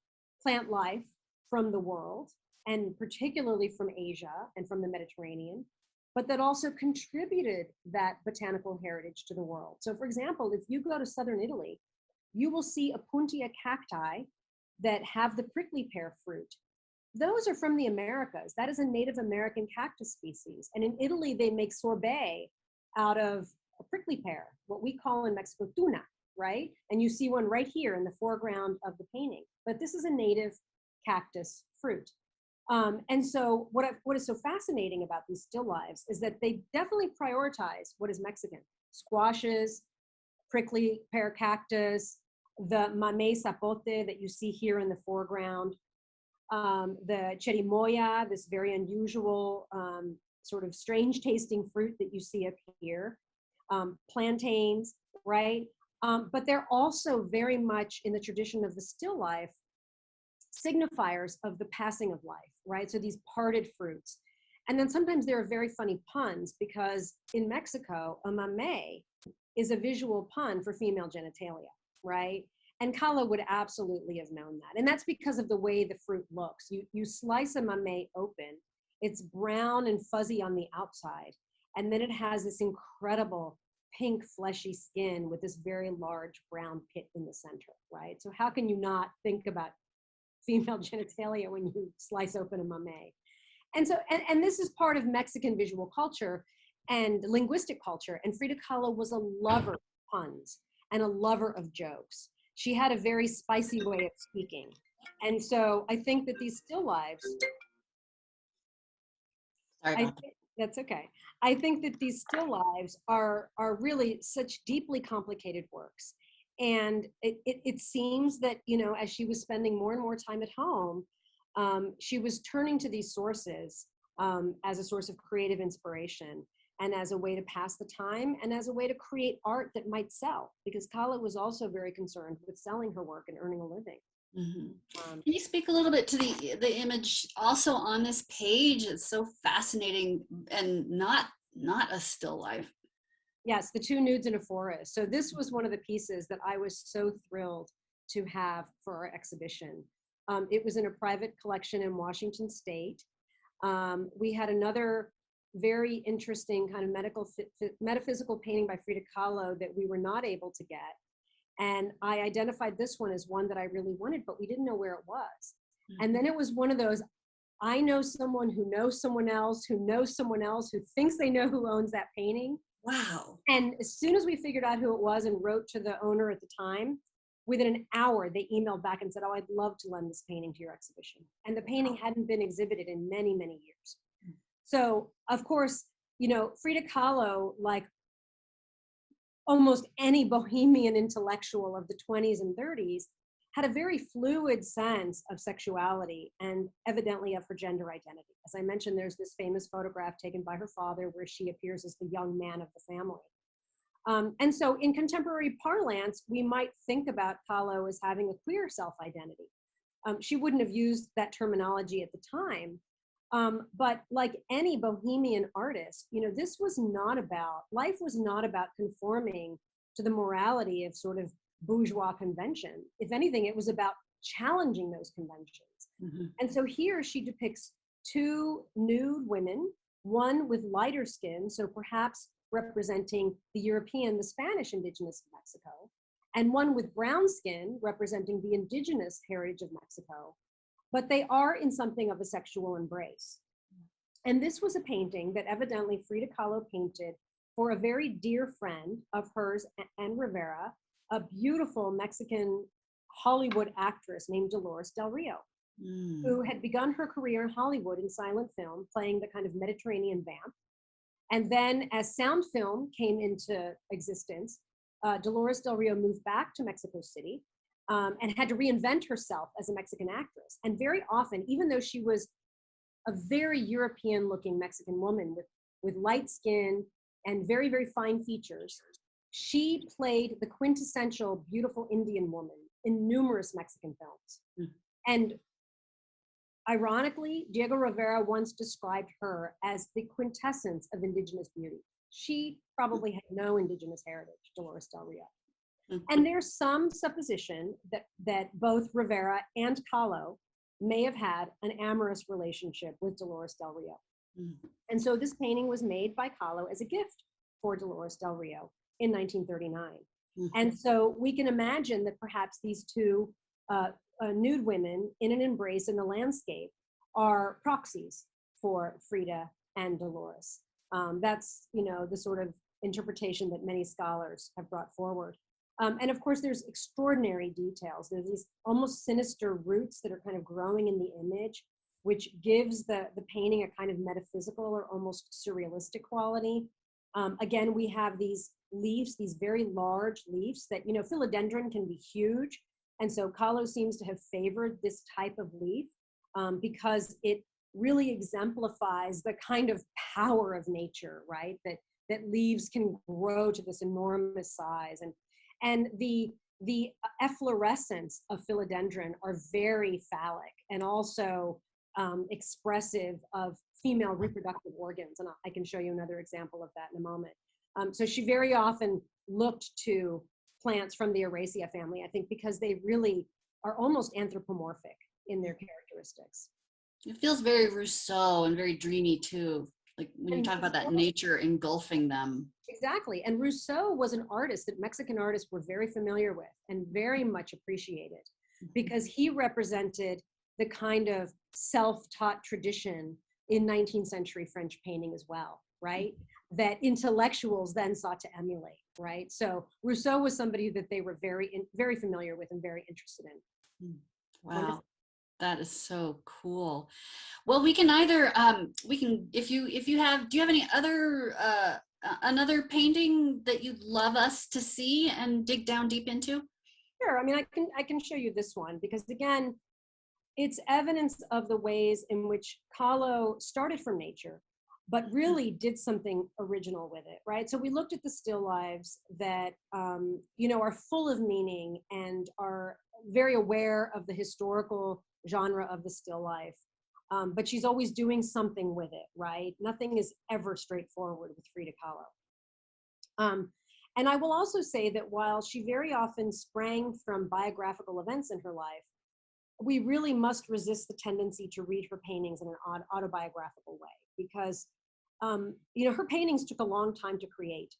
plant life from the world, and particularly from Asia and from the Mediterranean, but that also contributed that botanical heritage to the world. So for example, if you go to southern Italy, you will see Opuntia cacti that have the prickly pear fruit. Those are from the Americas. That is a Native American cactus species. And in Italy, they make sorbet out of a prickly pear, what we call in Mexico tuna, right? And you see one right here in the foreground of the painting. But this is a native cactus fruit. And so what is so fascinating about these still lives is that they definitely prioritize what is Mexican. Squashes, prickly pear cactus, the mamey sapote that you see here in the foreground, the cherimoya, this very unusual, sort of strange tasting fruit that you see up here, plantains, right? But they're also very much in the tradition of the still life, signifiers of the passing of life, right? So these parted fruits. And then sometimes there are very funny puns because in Mexico, a mamey is a visual pun for female genitalia, right? And Kahlo would absolutely have known that. And that's because of the way the fruit looks. You slice a mamey open, it's brown and fuzzy on the outside, and then it has this incredible pink fleshy skin with this very large brown pit in the center, right? So how can you not think about female genitalia when you slice open a mamey? And so, and this is part of Mexican visual culture and linguistic culture. And Frida Kahlo was a lover of puns and a lover of jokes. She had a very spicy way of speaking. And so I think that these still lives, that's okay. I think that these still lives are really such deeply complicated works. And it seems that, as she was spending more and more time at home, she was turning to these sources as a source of creative inspiration and as a way to pass the time and as a way to create art that might sell, because Kahlo was also very concerned with selling her work and earning a living. Mm-hmm. Can you speak a little bit to the image also on this page? It's so fascinating and not a still life. Yes, the two nudes in a forest. So this was one of the pieces that I was so thrilled to have for our exhibition. It was in a private collection in Washington State. We had another very interesting kind of metaphysical painting by Frida Kahlo that we were not able to get. And I identified this one as one that I really wanted, but we didn't know where it was. Mm-hmm. And then it was one of those, I know someone who knows someone else who knows someone else who thinks they know who owns that painting. Wow. And as soon as we figured out who it was and wrote to the owner at the time, within an hour, they emailed back and said, oh, I'd love to lend this painting to your exhibition. And the painting hadn't been exhibited in many, many years. So, of course, Frida Kahlo, like almost any bohemian intellectual of the 20s and 30s, had a very fluid sense of sexuality and evidently of her gender identity. As I mentioned, there's this famous photograph taken by her father where she appears as the young man of the family. And so in contemporary parlance, we might think about Kahlo as having a queer self-identity. She wouldn't have used that terminology at the time, but like any bohemian artist, this was not about, life was not about conforming to the morality of sort of bourgeois convention. If anything, it was about challenging those conventions. Mm-hmm. And so here she depicts two nude women, one with lighter skin, so perhaps representing the European, the Spanish indigenous of Mexico, and one with brown skin representing the indigenous heritage of Mexico. But they are in something of a sexual embrace. And this was a painting that evidently Frida Kahlo painted for a very dear friend of hers and Rivera, a beautiful Mexican Hollywood actress named Dolores Del Rio, who had begun her career in Hollywood in silent film, playing the kind of Mediterranean vamp. And then as sound film came into existence, Dolores Del Rio moved back to Mexico City and had to reinvent herself as a Mexican actress. And very often, even though she was a very European looking Mexican woman with light skin and very, very fine features, she played the quintessential beautiful Indian woman in numerous Mexican films. Mm-hmm. And ironically, Diego Rivera once described her as the quintessence of indigenous beauty. She probably had no indigenous heritage, Dolores Del Rio. Mm-hmm. And there's some supposition that both Rivera and Kahlo may have had an amorous relationship with Dolores Del Rio. Mm-hmm. And so this painting was made by Kahlo as a gift for Dolores Del Rio in 1939. Mm-hmm. And so we can imagine that perhaps these two nude women in an embrace in the landscape are proxies for Frida and Dolores. That's, the sort of interpretation that many scholars have brought forward. And of course, there's extraordinary details. There's these almost sinister roots that are kind of growing in the image, which gives the painting a kind of metaphysical or almost surrealistic quality. Again, we have these leaves, these very large leaves that, philodendron can be huge. And so Kahlo seems to have favored this type of leaf because it really exemplifies the kind of power of nature, right? That leaves can grow to this enormous size. And the efflorescence of philodendron are very phallic and also expressive of female reproductive organs. And I can show you another example of that in a moment. So she very often looked to plants from the Araceae family, I think, because they really are almost anthropomorphic in their characteristics. It feels very Rousseau and very dreamy too, like when you talk about that nature engulfing them. Exactly. And Rousseau was an artist that Mexican artists were very familiar with and very much appreciated because he represented the kind of self-taught tradition in 19th century French painting as well, right? That intellectuals then sought to emulate, right? So Rousseau was somebody that they were very familiar with and very interested in. Wow. Wonderful. That is so cool. Well, we can either, if you have, do you have any other, another painting that you'd love us to see and dig down deep into? Sure. I mean, I can show you this one because again, it's evidence of the ways in which Kahlo started from nature, but really did something original with it, right? So we looked at the still lives that, are full of meaning and are very aware of the historical genre of the still life. But she's always doing something with it, right? Nothing is ever straightforward with Frida Kahlo. And I will also say that while she very often sprang from biographical events in her life, we really must resist the tendency to read her paintings in an autobiographical way because, her paintings took a long time to create.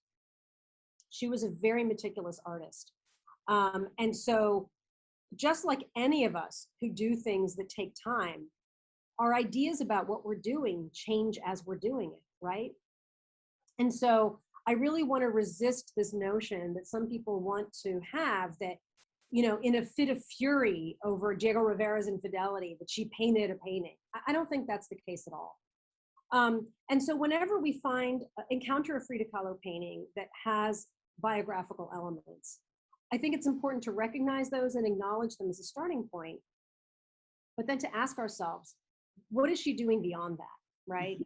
She was a very meticulous artist. And so just like any of us who do things that take time, our ideas about what we're doing change as we're doing it, right? And so I really want to resist this notion that some people want to have that, in a fit of fury over Diego Rivera's infidelity, that she painted a painting. I don't think that's the case at all. And so whenever we encounter a Frida Kahlo painting that has biographical elements, I think it's important to recognize those and acknowledge them as a starting point, but then to ask ourselves, what is she doing beyond that, right?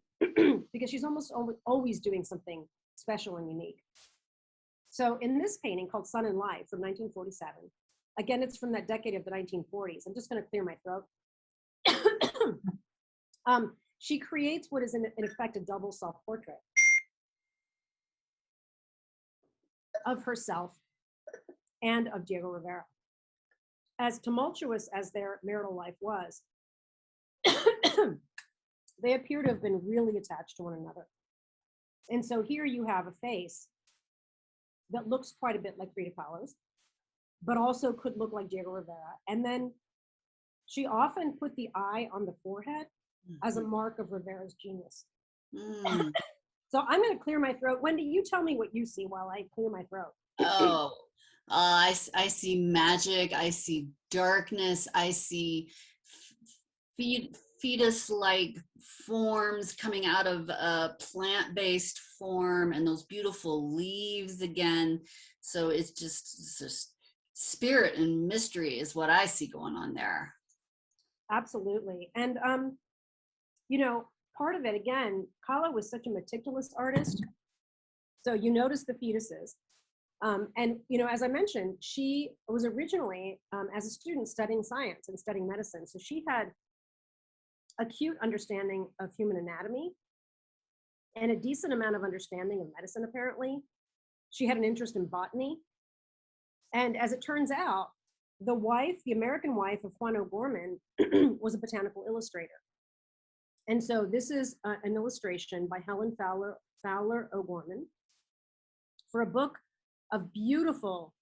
Because she's almost always doing something special and unique. So in this painting called Sun and Life from 1947, again, it's from that decade of the 1940s. I'm just going to clear my throat. She creates what is in effect a double self-portrait of herself and of Diego Rivera. As tumultuous as their marital life was, they appear to have been really attached to one another. And so here you have a face that looks quite a bit like Frida Kahlo's, but also could look like Diego Rivera. And then she often put the eye on the forehead as a mark of Rivera's genius. So I'm going to clear my throat. Wendy, you tell me what you see while I clear my throat. Oh, I see magic. I see darkness. I see fetus-like forms coming out of a plant-based form, and those beautiful leaves again. So it's just spirit and mystery is what I see going on there. Absolutely. And, part of it, again, Kahlo was such a meticulous artist. So you notice the fetuses. And, as I mentioned, she was originally, as a student, studying science and studying medicine. So she had acute understanding of human anatomy and a decent amount of understanding of medicine, apparently. She had an interest in botany. And as it turns out, the American wife of Juan O'Gorman was a botanical illustrator. And so this is an illustration by Helen Fowler O'Gorman for a book of beautiful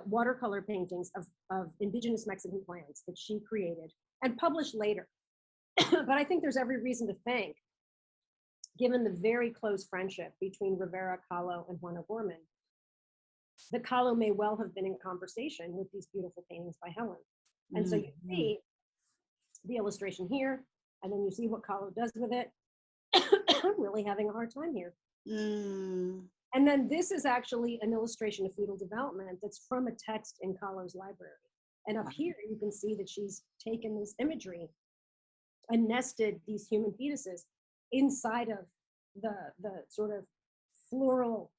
watercolor paintings of indigenous Mexican plants that she created and published later. But I think there's every reason to think, given the very close friendship between Rivera, Kahlo, and Juan O'Gorman, that Kahlo may well have been in conversation with these beautiful paintings by Helen. And so you see the illustration here, and then you see what Kahlo does with it. I'm really having a hard time here. And then this is actually an illustration of fetal development that's from a text in Kahlo's library. And up here, you can see that she's taken this imagery and nested these human fetuses inside of the sort of floral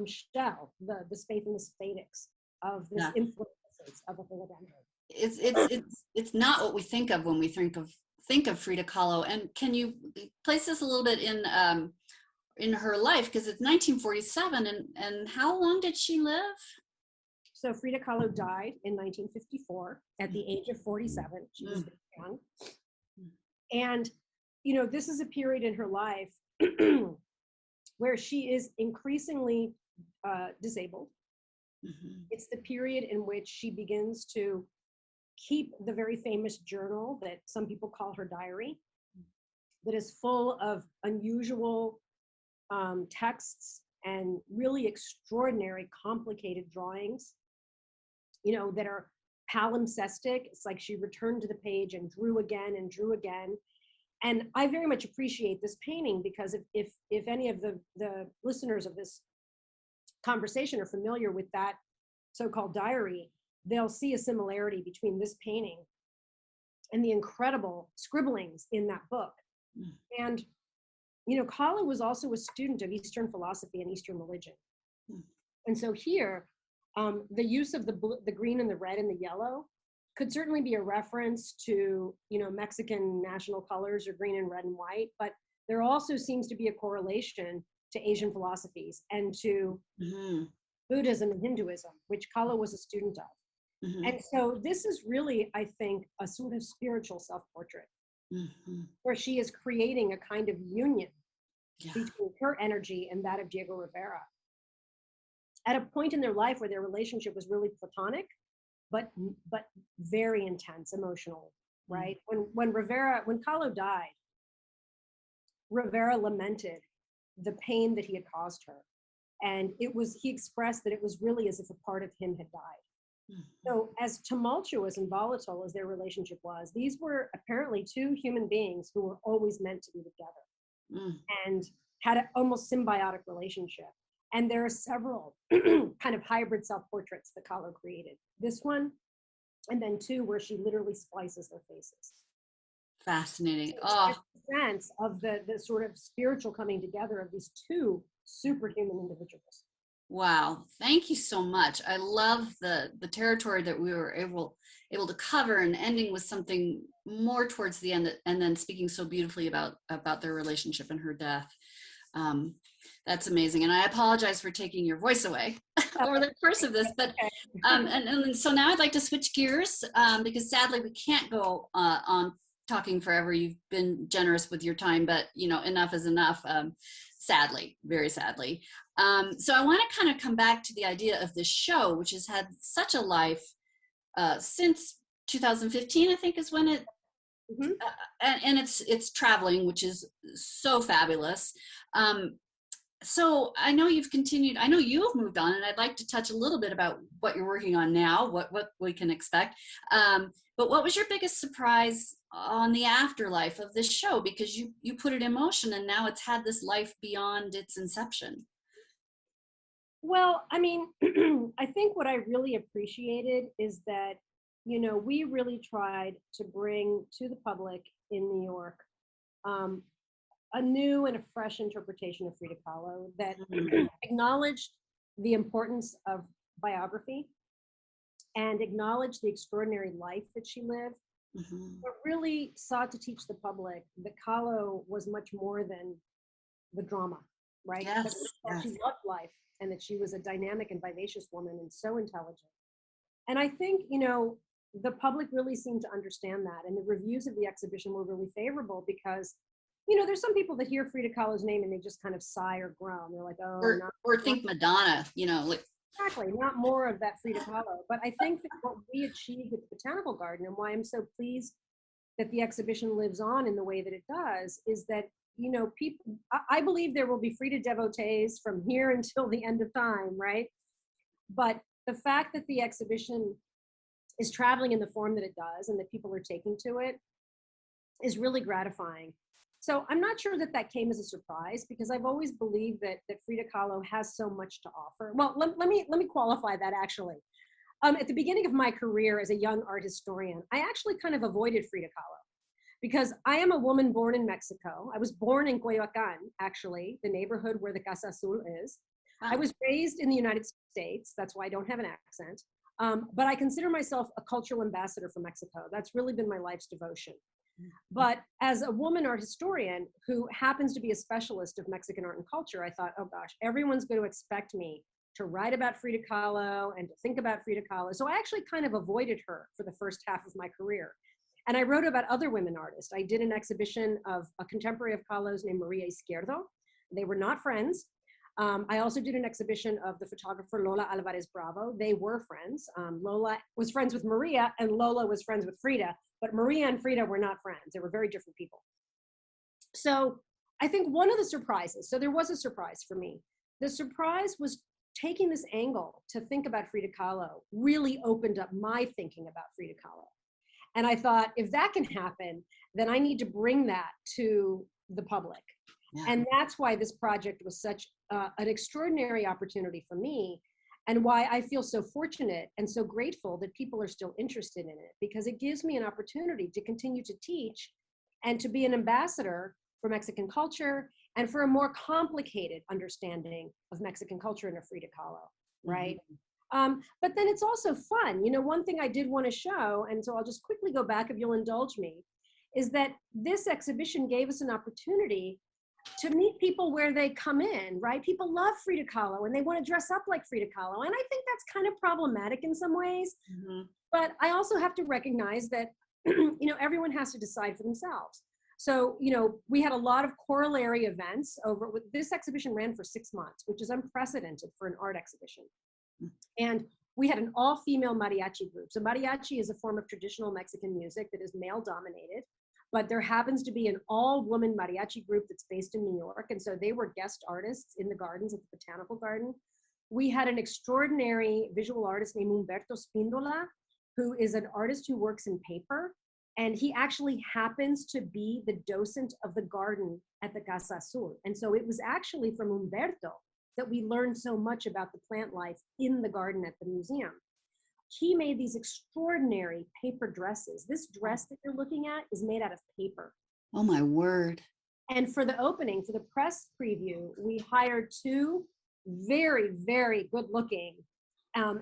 shell, the spathinus spadix of this inflorescence of a philodendron. It's not what we think of when we think of Frida Kahlo. And can you place this a little bit in her life, because it's 1947, and how long did she live? So Frida Kahlo died in 1954 at the age of 47. She was very young. And, this is a period in her life where she is increasingly disabled. It's the period in which she begins to keep the very famous journal that some people call her diary, that is full of unusual texts and really extraordinary, complicated drawings, that are palimpsestic. It's like she returned to the page and drew again and drew again. And I very much appreciate this painting, because if any of the listeners of this conversation are familiar with that so-called diary, they'll see a similarity between this painting and the incredible scribblings in that book. And, Kahlo was also a student of Eastern philosophy and Eastern religion. And so here, the use of the green and the red and the yellow could certainly be a reference to, Mexican national colors, or green and red and white, but there also seems to be a correlation to Asian philosophies and to Buddhism and Hinduism, which Kahlo was a student of. And so this is really, I think, a sort of spiritual self-portrait, where she is creating a kind of union between her energy and that of Diego Rivera, at a point in their life where their relationship was really platonic, but very intense emotionally, right? When Kahlo died, Rivera lamented the pain that he had caused her. And he expressed that it was really as if a part of him had died. So as tumultuous and volatile as their relationship was, these were apparently two human beings who were always meant to be together and had an almost symbiotic relationship. And there are several kind of hybrid self-portraits that Kahlo created. This one, and then two where she literally splices their faces. Fascinating. So Oh, there's a sense of the sort of spiritual coming together of these two superhuman individuals. wow. Thank you so much. I love the territory that we were able to cover, and ending with something more towards the end, and then speaking so beautifully about their relationship and her death. That's amazing. And I apologize for taking your voice away over the course of this, but and so now I'd like to switch gears, because sadly we can't go on talking forever. You've been generous with your time, but enough is enough. Sadly, very sadly. So I want to kind of come back to the idea of this show, which has had such a life since 2015, I think is when it, and it's traveling, which is so fabulous. So I know you've continued, I know you've moved on, and I'd like to touch a little bit about what you're working on now, what we can expect. But what was your biggest surprise on the afterlife of this show? Because you put it in motion, and now it's had this life beyond its inception. Well, I mean, I think what I really appreciated is that, we really tried to bring to the public in New York a new and a fresh interpretation of Frida Kahlo that acknowledged the importance of biography and acknowledged the extraordinary life that she lived, but really sought to teach the public that Kahlo was much more than the drama, right? Yes, that she loved life, and that she was a dynamic and vivacious woman and so intelligent. And I think, the public really seemed to understand that. And the reviews of the exhibition were really favorable because, there's some people that hear Frida Kahlo's name and they just kind of sigh or groan. They're like, oh, or think Madonna, like. Exactly, not more of that Frida Kahlo. But I think that what we achieved at the Botanical Garden, and why I'm so pleased that the exhibition lives on in the way that it does, is that, people, I believe there will be Frida devotees from here until the end of time, right? But the fact that the exhibition is traveling in the form that it does and that people are taking to it is really gratifying. So I'm not sure that came as a surprise, because I've always believed that Frida Kahlo has so much to offer. Well, let me qualify that actually. At the beginning of my career as a young art historian, I actually kind of avoided Frida Kahlo because I am a woman born in Mexico. I was born in Coyoacán, actually, the neighborhood where the Casa Azul is. Wow. I was raised in the United States. That's why I don't have an accent. But I consider myself a cultural ambassador for Mexico. That's really been my life's devotion. But as a woman art historian who happens to be a specialist of Mexican art and culture, I thought, oh gosh, everyone's going to expect me to write about Frida Kahlo and to think about Frida Kahlo. So I actually kind of avoided her for the first half of my career. And I wrote about other women artists. I did an exhibition of a contemporary of Kahlo's named Maria Izquierdo. They were not friends. I also did an exhibition of the photographer Lola Alvarez Bravo. They were friends. Lola was friends with Maria, and Lola was friends with Frida, but Maria and Frida were not friends. They were very different people. So I think one of the surprises, so there was a surprise for me. The surprise was taking this angle to think about Frida Kahlo really opened up my thinking about Frida Kahlo. And I thought, if that can happen, then I need to bring that to the public. Yeah. And that's why this project was such an extraordinary opportunity for me, and why I feel so fortunate and so grateful that people are still interested in it, because it gives me an opportunity to continue to teach and to be an ambassador for Mexican culture and for a more complicated understanding of Mexican culture and of Frida Kahlo, right? But then it's also fun. One thing I did want to show, and so I'll just quickly go back if you'll indulge me, is that this exhibition gave us an opportunity to meet people where they come in, right? People love Frida Kahlo and they want to dress up like Frida Kahlo. And I think that's kind of problematic in some ways. But I also have to recognize that, everyone has to decide for themselves. So, we had a lot of corollary events this exhibition ran for 6 months, which is unprecedented for an art exhibition. And we had an all-female mariachi group. So mariachi is a form of traditional Mexican music that is male-dominated. But there happens to be an all-woman mariachi group that's based in New York. And so they were guest artists in the gardens at the Botanical Garden. We had an extraordinary visual artist named Humberto Spindola, who is an artist who works in paper. And he actually happens to be the docent of the garden at the Casa Azul. And so it was actually from Humberto that we learn so much about the plant life in the garden at the museum. He made these extraordinary paper dresses. This dress that you're looking at is made out of paper. Oh my word. And for the opening, for the press preview, we hired two very, very good looking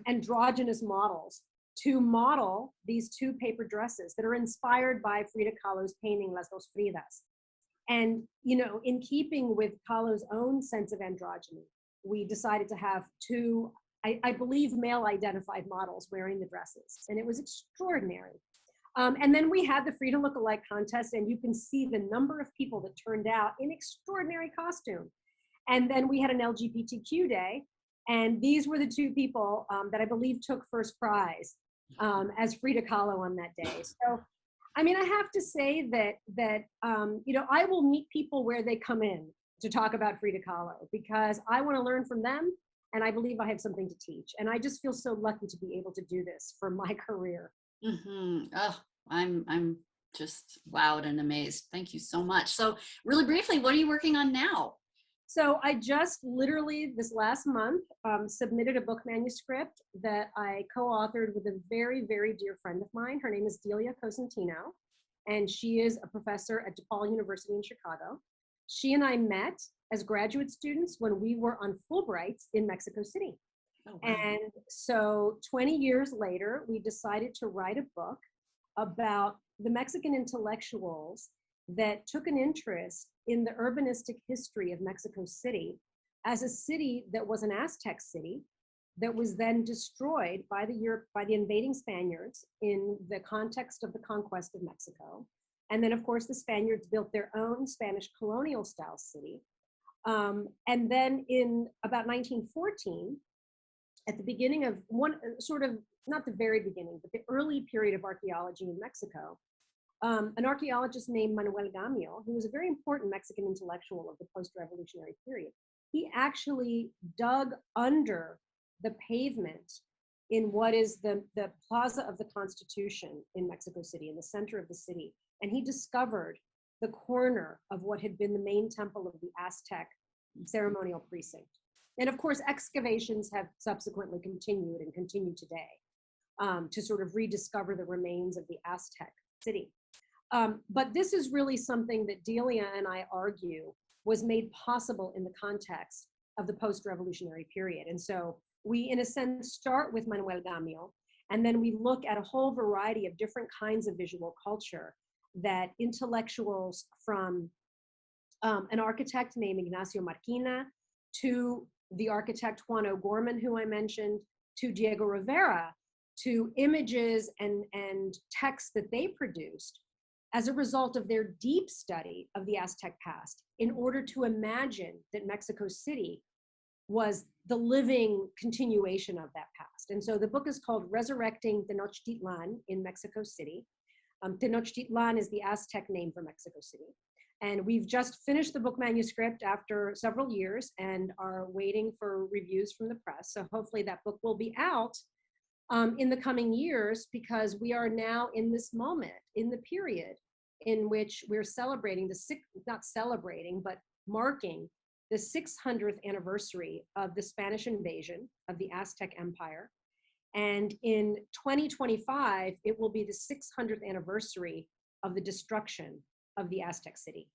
androgynous models to model these two paper dresses that are inspired by Frida Kahlo's painting, Las Dos Fridas. And, you know, in keeping with Kahlo's own sense of androgyny, we decided to have two, I believe, male-identified models wearing the dresses. And it was extraordinary. And then we had the Frida Lookalike contest, and you can see the number of people that turned out in extraordinary costume. And then we had an LGBTQ day, and these were the two people that I believe took first prize as Frida Kahlo on that day. So, I mean, I have to say that you know, I will meet people where they come in to talk about Frida Kahlo, because I want to learn from them, and I believe I have something to teach. And I just feel so lucky to be able to do this for my career. Mm-hmm. Oh, I'm just wowed and amazed. Thank you so much. So really briefly, what are you working on now? So I just literally this last month submitted a book manuscript that I co-authored with a very, very dear friend of mine. Her name is Delia Cosentino, and she is a professor at DePaul University in Chicago. She and I met as graduate students when we were on Fulbrights in Mexico City. Oh, wow. And so 20 years later, we decided to write a book about the Mexican intellectuals that took an interest in the urbanistic history of Mexico City as a city that was an Aztec city that was then destroyed by the invading Spaniards in the context of the conquest of Mexico. And then, of course, the Spaniards built their own Spanish colonial style city. And then in about 1914, at the beginning of one sort of, not the very beginning, but the early period of archaeology in Mexico, an archaeologist named Manuel Gamio, who was a very important Mexican intellectual of the post-revolutionary period, he actually dug under the pavement in what is the Plaza of the Constitution in Mexico City, in the center of the city. And he discovered the corner of what had been the main temple of the Aztec ceremonial precinct. And of course, excavations have subsequently continued and continue today to sort of rediscover the remains of the Aztec city. But this is really something that Delia and I argue was made possible in the context of the post-revolutionary period. And so we, in a sense, start with Manuel Gamio, and then we look at a whole variety of different kinds of visual culture that intellectuals from an architect named Ignacio Marquina, to the architect Juan O'Gorman, who I mentioned, to Diego Rivera, to images and texts that they produced as a result of their deep study of the Aztec past, in order to imagine that Mexico City was the living continuation of that past. And so the book is called Resurrecting Tenochtitlan in Mexico City. Tenochtitlan is the Aztec name for Mexico City. And we've just finished the book manuscript after several years and are waiting for reviews from the press. So hopefully that book will be out in the coming years, because we are now in this moment, in the period in which we're celebrating not celebrating, but marking the 600th anniversary of the Spanish invasion of the Aztec Empire. And in 2025, it will be the 600th anniversary of the destruction of the Aztec city.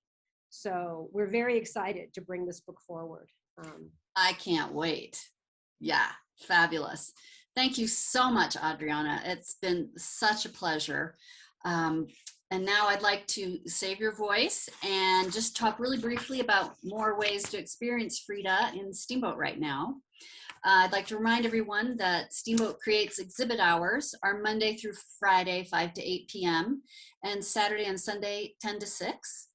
So we're very excited to bring this book forward. I can't wait. Yeah, fabulous. Thank you so much, Adriana. It's been such a pleasure. And now I'd like to save your voice and just talk really briefly about more ways to experience Frida in Steamboat right now. I'd like to remind everyone that Steamboat Creates exhibit hours are Monday through Friday, 5 to 8 p.m. and Saturday and Sunday, 10 to 6.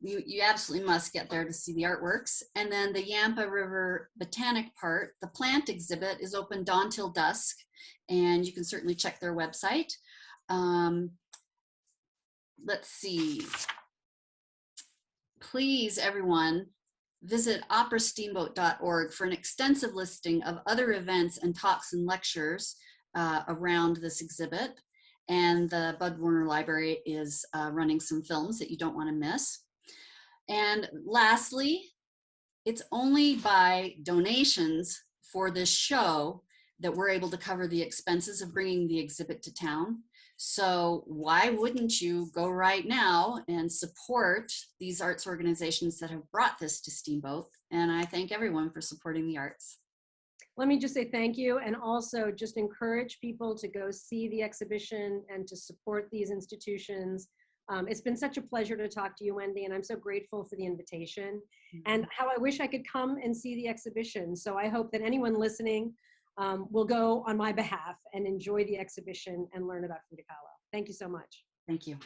You absolutely must get there to see the artworks. And then the Yampa River Botanic Part, the plant exhibit, is open dawn till dusk, and you can certainly check their website. Let's see. Please, everyone, visit operasteamboat.org for an extensive listing of other events and talks and lectures around this exhibit. And the Bud Warner Library is running some films that you don't want to miss. And lastly, it's only by donations for this show that we're able to cover the expenses of bringing the exhibit to town. So why wouldn't you go right now and support these arts organizations that have brought this to Steamboat? And I thank everyone for supporting the arts. Let me just say thank you, and also just encourage people to go see the exhibition and to support these institutions. It's been such a pleasure to talk to you, Wendy, and I'm so grateful for the invitation and how I wish I could come and see the exhibition. So I hope that anyone listening will go on my behalf and enjoy the exhibition and learn about Frida Kahlo. Thank you so much. Thank you.